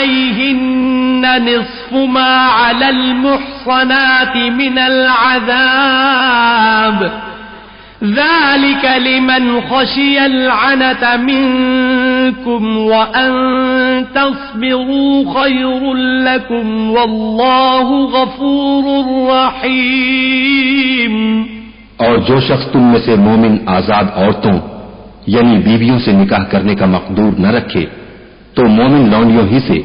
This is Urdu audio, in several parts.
فعليهن نصف ما على المحصنات من العذاب ذلك لمن خشي العنة منكم وأن تصبروا خير لكم والله غفور رحيم۔ اور جو شخص تم میں سے مومن آزاد عورتوں یعنی بیویوں سے نکاح کرنے کا مقدور نہ رکھے تو مومن لونڈیوں ہی سے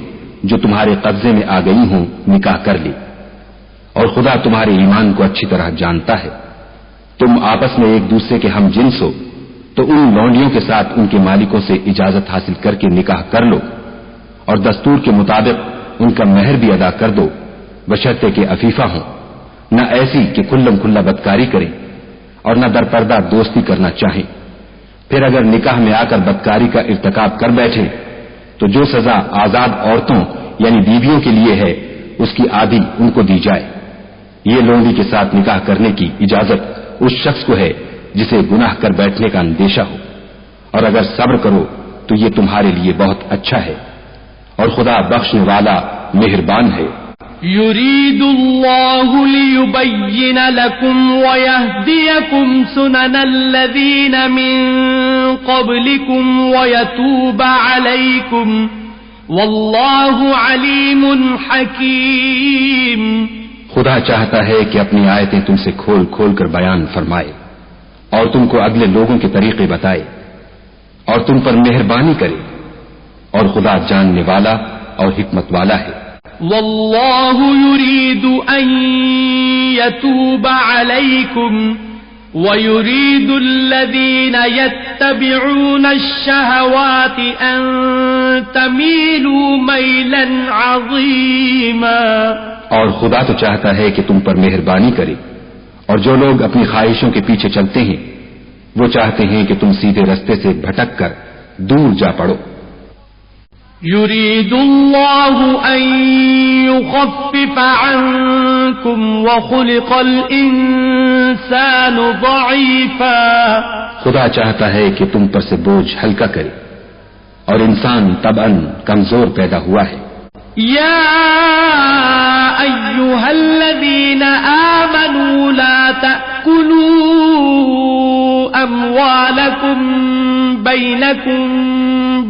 جو تمہارے قبضے میں آ گئی ہوں نکاح کر لی، اور خدا تمہارے ایمان کو اچھی طرح جانتا ہے۔ تم آپس میں ایک دوسرے کے ہم جنس ہو تو ان لونڈیوں کے ساتھ ان کے مالکوں سے اجازت حاصل کر کے نکاح کر لو، اور دستور کے مطابق ان کا مہر بھی ادا کر دو، بشرطے کہ عفیفہ ہوں، نہ ایسی کہ کھلم کھلا بدکاری کریں اور نہ درپردہ دوستی کرنا چاہیں۔ پھر اگر نکاح میں آ کر بدکاری کا ارتکاب کر بیٹھے تو جو سزا آزاد عورتوں یعنی بیویوں کے لیے ہے اس کی آدھی ان کو دی جائے۔ یہ لونڈی کے ساتھ نکاح کرنے کی اجازت اس شخص کو ہے جسے گناہ کر بیٹھنے کا اندیشہ ہو، اور اگر صبر کرو تو یہ تمہارے لیے بہت اچھا ہے، اور خدا بخشنے والا مہربان ہے۔ يريد الله ليبين لكم ويهديكم سنن الذين من قبلكم ويتوب عليكم والله عليم حكيم۔ خدا چاہتا ہے کہ اپنی آیتیں تم سے کھول کھول کر بیان فرمائے اور تم کو اگلے لوگوں کے طریقے بتائے اور تم پر مہربانی کرے، اور خدا جاننے والا اور حکمت والا ہے۔ والله يريد أن يتوب عليكم ويريد الذين يتبعون الشهوات أن تميلوا ميلا عظيما۔ اور خدا تو چاہتا ہے کہ تم پر مہربانی کرے، اور جو لوگ اپنی خواہشوں کے پیچھے چلتے ہیں وہ چاہتے ہیں کہ تم سیدھے رستے سے بھٹک کر دور جا پڑو۔ يريد الله أن يخفف عنكم وخلق الإنسان ضعيفا۔ خدا چاہتا ہے کہ تم پر سے بوجھ ہلکا کرے، اور انسان طبعاً کمزور پیدا ہوا ہے۔ يا أيها الذين آمنوا لا تأكلوا أموالكم بينكم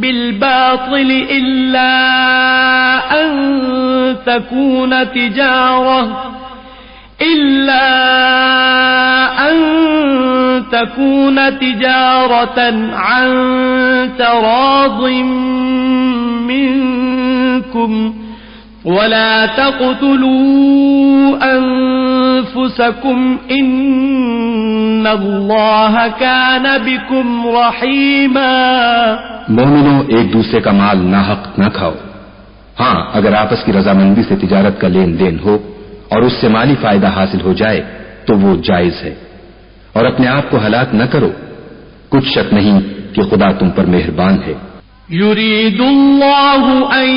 بالباطل إلا أن تكون تجارة عن تراض منكم ولا تقتلوا أنفسكم إن الله كان بكم رحيما۔ مومنوں ایک دوسرے کا مال ناحق نہ کھاؤ، ہاں اگر آپس کی رضامندی سے تجارت کا لین دین ہو اور اس سے مالی فائدہ حاصل ہو جائے تو وہ جائز ہے، اور اپنے آپ کو ہلاک نہ کرو، کچھ شک نہیں کہ خدا تم پر مہربان ہے۔ يريد الله أن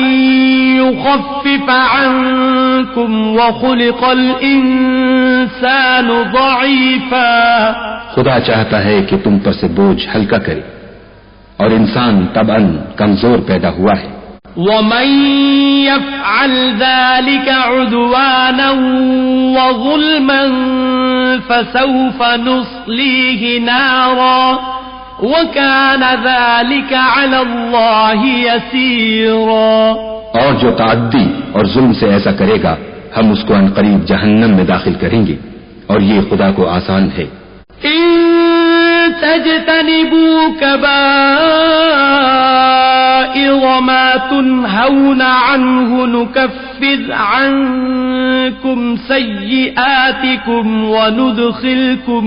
يخفف عنكم وخلق الإنسان ضعيفا۔ خدا چاہتا ہے کہ تم پر سے بوجھ ہلکا کرے، اور انسان طبعاً کمزور پیدا ہوا ہے۔ ومن يفعل ذلك عدوانا وظلما فسوف نصليه نارا وكان ذلك على الله يسيرا۔ اور جو تعدی اور ظلم سے ایسا کرے گا ہم اس کو عنقریب جہنم میں داخل کریں گے، اور یہ خدا کو آسان ہے۔ ان تجتنبوا كبائر ما تنهون عنه نكفر عنكم سيئاتكم وندخلكم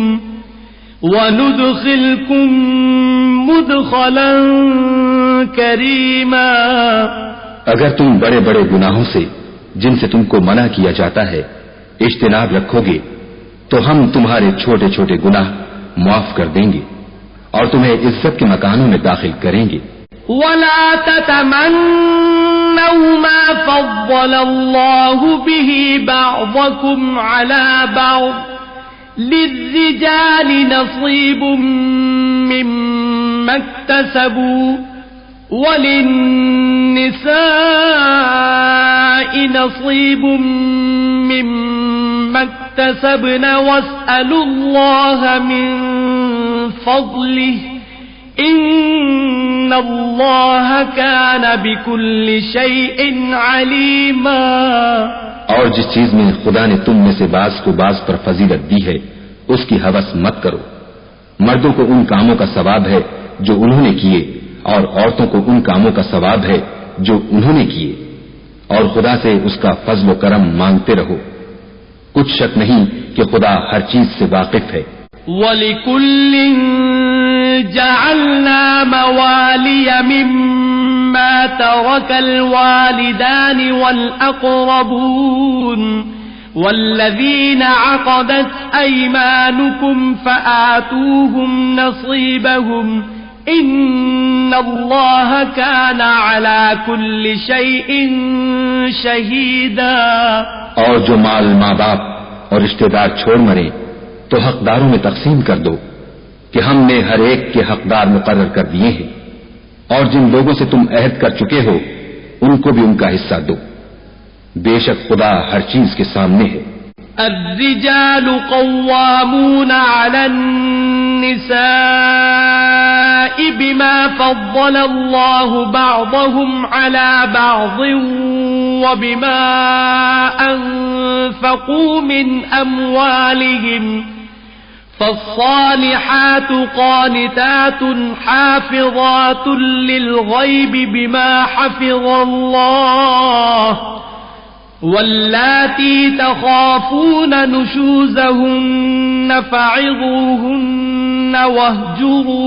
مدخلا كريما۔ اگر تم بڑے بڑے گناہوں سے جن سے تم کو منع کیا جاتا ہے اجتناب رکھو گے تو ہم تمہارے چھوٹے چھوٹے گناہ معاف کر دیں گے اور تمہیں عزت کے مکانوں میں داخل کریں گے۔ ولا تتمنوا ما فضل الله به بعضكم على بعض للرجال نصيب مما اكتسبوا وللنساء نصيب مما اكتسبن واسألوا الله من فضله إن الله كان بكل شيء عليما. اور جس چیز میں خدا نے تم میں سے بعض کو بعض پر فضیلت دی ہے اس کی ہوس مت کرو. مردوں کو ان کاموں کا ثواب ہے جو انہوں نے کیے اور عورتوں کو ان کاموں کا ثواب ہے جو انہوں نے کیے اور خدا سے اس کا فضل و کرم مانگتے رہو. کچھ شک نہیں کہ خدا ہر چیز سے واقف ہے. وَلِكُلٍّ جَعَلْنَا مَوَالِيَ مِمَّا تَرَكَ الْوَالِدَانِ وَالْأَقْرَبُونَ وَالَّذِينَ عَقَدَتْ أَيْمَانُكُمْ فَآتُوهُمْ نَصِيبَهُمْ إِنَّ اللَّهَ كَانَ عَلَى كُلِّ شَيْءٍ شَهِيدًا. اور جو مال ماں باپ اور رشتہ دار چھوڑ مرے تو حقداروں میں تقسیم کر دو کہ ہم نے ہر ایک کے حقدار مقرر کر دیے ہیں اور جن لوگوں سے تم عہد کر چکے ہو ان کو بھی ان کا حصہ دو. بے شک خدا ہر چیز کے سامنے ہے. الرجال قوامون على النساء بما فضل الله بعضهم على بعض وبما أنفقوا من أموالهم فالصالحات قانتات حافظات للغيب بما حفظ الله واللاتي تخافون نشوزهن فعظوهن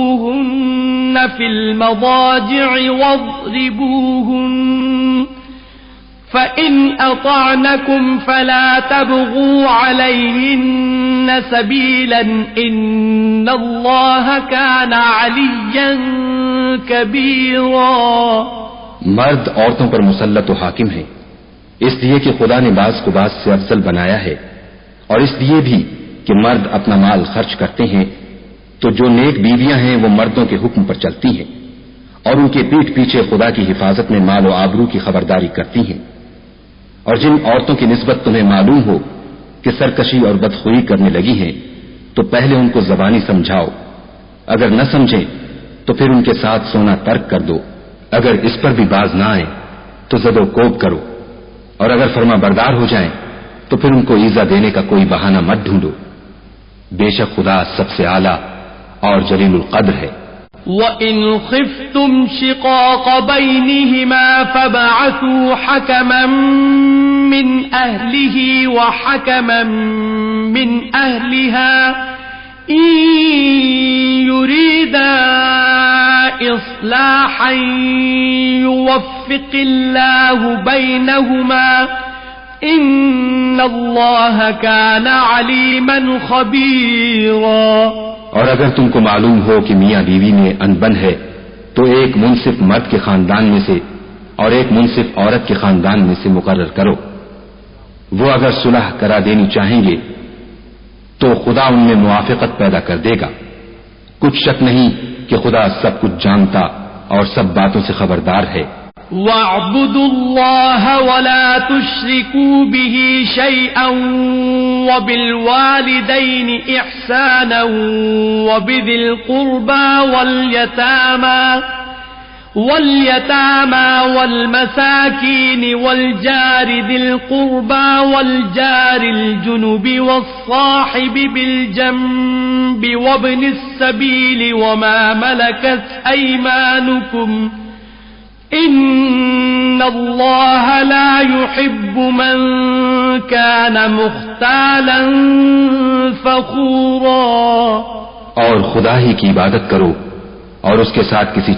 واهجروهن في المضاجع واضربوهن فإن أطعنكم فلا تبغوا عليهن سبيلا إن الله كان عليا كبيرا. مرد عورتوں پر مسلط و حاکم ہیں اس لیے کہ خدا نے بعض کو بعض سے افضل بنایا ہے اور اس لیے بھی کہ مرد اپنا مال خرچ کرتے ہیں تو جو نیک بیویاں ہیں وہ مردوں کے حکم پر چلتی ہیں اور ان کے پیٹھ پیچھے خدا کی حفاظت میں مال و آبرو کی خبرداری کرتی ہیں. اور جن عورتوں کی نسبت تمہیں معلوم ہو کہ سرکشی اور بدخوئی کرنے لگی ہیں تو پہلے ان کو زبانی سمجھاؤ. اگر نہ سمجھیں تو پھر ان کے ساتھ سونا ترک کر دو. اگر اس پر بھی باز نہ آئے تو زد و کوب کرو اور اگر فرما بردار ہو جائیں تو پھر ان کو ایذا دینے کا کوئی بہانہ مت ڈھونڈو. بے شک خدا سب سے اعلیٰ اور جلیل القدر ہے. وَإِنْ خِفْتُمْ شِقَاقَ بَيْنِهِمَا فَابْعَثُوا حَكَمًا مِّنْ أَهْلِهِ وَحَكَمًا مِّنْ أَهْلِهَا إِنْ يُرِيدَا إِصْلَاحًا يُوَفِّقِ اللَّهُ بَيْنَهُمَا إِنَّ اللَّهَ كَانَ عَلِيمًا خَبِيرًا. اور اگر تم کو معلوم ہو کہ میاں بیوی میں انبن ہے تو ایک منصف مرد کے خاندان میں سے اور ایک منصف عورت کے خاندان میں سے مقرر کرو. وہ اگر صلح کرا دینی چاہیں گے تو خدا ان میں موافقت پیدا کر دے گا. کچھ شک نہیں کہ خدا سب کچھ جانتا اور سب باتوں سے خبردار ہے. وَاعْبُدُوا اللَّهَ وَلَا تُشْرِكُوا بِهِ شَيْئًا وَبِالْوَالِدَيْنِ إِحْسَانًا وَبِذِي الْقُرْبَى وَالْيَتَامَى وَالْمَسَاكِينِ وَالْجَارِ ذِي الْقُرْبَى وَالْجَارِ الْجُنُبِ وَالصَّاحِبِ بِالْجَنبِ وَابْنِ السَّبِيلِ وَمَا مَلَكَتْ أَيْمَانُكُمْ إِنَّ اللَّهَ لَا يُحِبُّ مَنْ كَانَ مُخْتَالًا فَخُورًا. اور خدا ہی کی عبادت کرو اور اس کے ساتھ کسی